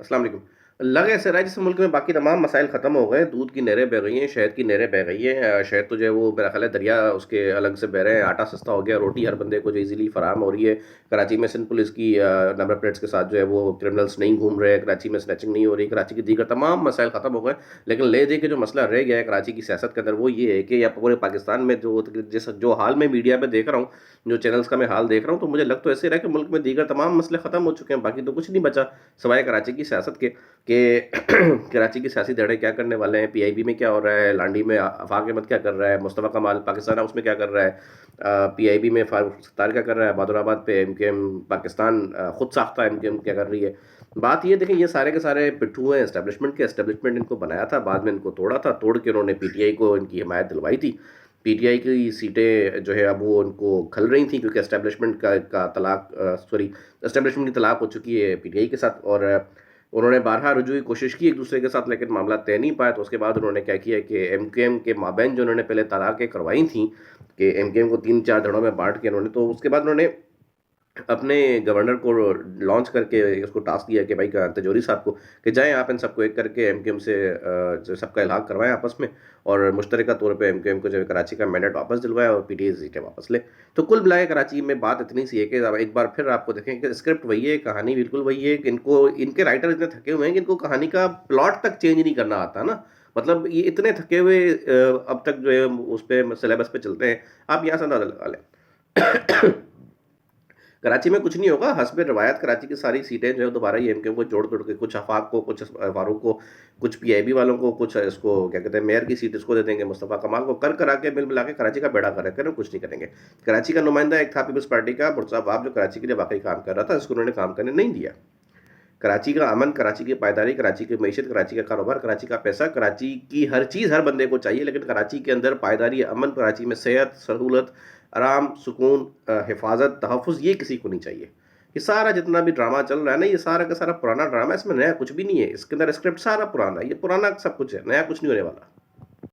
अस्सलाम वालेकुम। लग ऐसा रहा है जैसे मुल्क में बाकी तमाम मसाइल ख़त्म हो गए, दूध की नहरें बह गई हैं, शहद की नहरें बह गई हैं। शहद तो जो है वो मेरा ख़्याल है दरिया उसके अलग से बह रहे हैं, आटा सस्ता हो गया, रोटी हर बंदे को जो ईज़िली फ़राहम हो रही है। कराची में सिंध पुलिस की नंबर प्लेट्स के साथ जो है वो क्रिमिनल्स नहीं घूम रहे हैं, कराची में स्नैचिंग नहीं हो रही, कराची के दीगर तमाम मसाइल ख़त्म हो गए। लेकिन ले दे के जो मसला रह गया है कराची की सियासत के अंदर वो ये है कि या पूरे पाकिस्तान में जो हाल में मीडिया में देख रहा हूँ, जो चैनल्स का मैं हाल देख रहा हूँ, तो मुझे लग तो ऐसे रहा है कि मुल्क में दीगर तमाम मसले ख़त्म हो चुके हैं, बाकी तो कुछ नहीं बचा, सिवाय कराची की सियासत के। कराची के सियासी धड़े क्या करने वाले हैं, पीआईबी में क्या हो रहा है, लांडी में आफाक अहमद क्या कर रहा है, मुस्तफ़ा कमाल पाकिस्तान हाउस में क्या कर रहा है, पीआईबी में फारूक सत्तार क्या कर रहा है, बहादुराबाद पे एमकेएम पाकिस्तान खुद साख्ता एमकेएम क्या कर रही है। बात ये देखें, ये सारे के सारे पिट्ठू हैं एस्टेब्लिशमेंट के। एस्टेब्लिशमेंट इनको बनाया था, बाद में इनको तोड़ा था, तोड़ के उन्होंने पीटीआई को इनकी हिमायत दिलवाई थी। पीटीआई की सीटें जो है अब वो उनको खल रही थी क्योंकि एस्टेब्लिशमेंट का तलाक सॉरी एस्टेब्लिशमेंट की तलाक हो चुकी है पीटीआई के साथ। और उन्होंने बारहा रुजू की कोशिश की एक दूसरे के साथ, लेकिन मामला तय नहीं पाया। तो उसके बाद उन्होंने क्या किया कि एमकेएम के माबैन जो उन्होंने पहले तलाक़ें करवाई थी कि एमकेएम को 3-4 धड़ों में बाँट के उन्होंने, तो उसके बाद उन्होंने अपने गवर्नर को लॉन्च करके उसको टास्क दिया कि भाई तिजोरी साहब को कि जाएँ आप इन सबको एक करके एमकेएम से जो सबका इल्हाक करवाएँ आपस में, और मुश्तरका तौर पे एमकेएम को जो है कराची का मैंडेट वापस दिलवाएँ और पीटीआई सीटें वापस ले। तो कुल मिलाके कराची में बात इतनी सी है कि अब एक बार फिर आपको देखें कि स्क्रिप्ट वही है, कहानी बिल्कुल वही है कि इनको इनके राइटर इतने थके हुए हैं कि इनको कहानी का प्लॉट तक चेंज नहीं करना आता ना। मतलब ये इतने थके हुए अब तक जो है उस पे सिलेबस पे चलते हैं, आप यहाँ से अंदाज़ा लगा लें। कराची में कुछ नहीं होगा, हस्बे रिवायत कराची की सारी सीटें जो है दोबारा ये एमकेएम को जोड़-तोड़ के कुछ आफाक को, कुछ फारूक को, कुछ पीआईबी वालों को, कुछ इसको क्या कहते हैं मेयर की सीट इसको दे देंगे, मुस्तफ़ा कमाल को कर-करा के मिला के कराची का बेड़ा गर्क करें, कुछ नहीं करेंगे। कराची का नुमाइंदा एक था पीपल्स पार्टी का मुर्तज़ा अब्बाब जो कराची के लिए वाक़ई काम कर रहा था, इसको उन्होंने काम करने नहीं दिया। कराची का अमन, कराची की पायदारी, कराची की मईशत, कराची का कारोबार, कराची का पैसा, कराची की हर चीज़ हर बंदे को चाहिए, लेकिन कराची के अंदर पायदारी, अमन, कराची में सेहत, सहूलत, आराम, सुकून, हिफाज़त, तहफ़्फ़ुज़ ये किसी को नहीं चाहिए। ये सारा जितना भी ड्रामा चल रहा है ना, ये सारा का सारा पुराना ड्रामा है, इसमें नया कुछ भी नहीं है। इसके अंदर स्क्रिप्ट सारा पुराना है, ये पुराना सब कुछ है, नया कुछ नहीं होने वाला।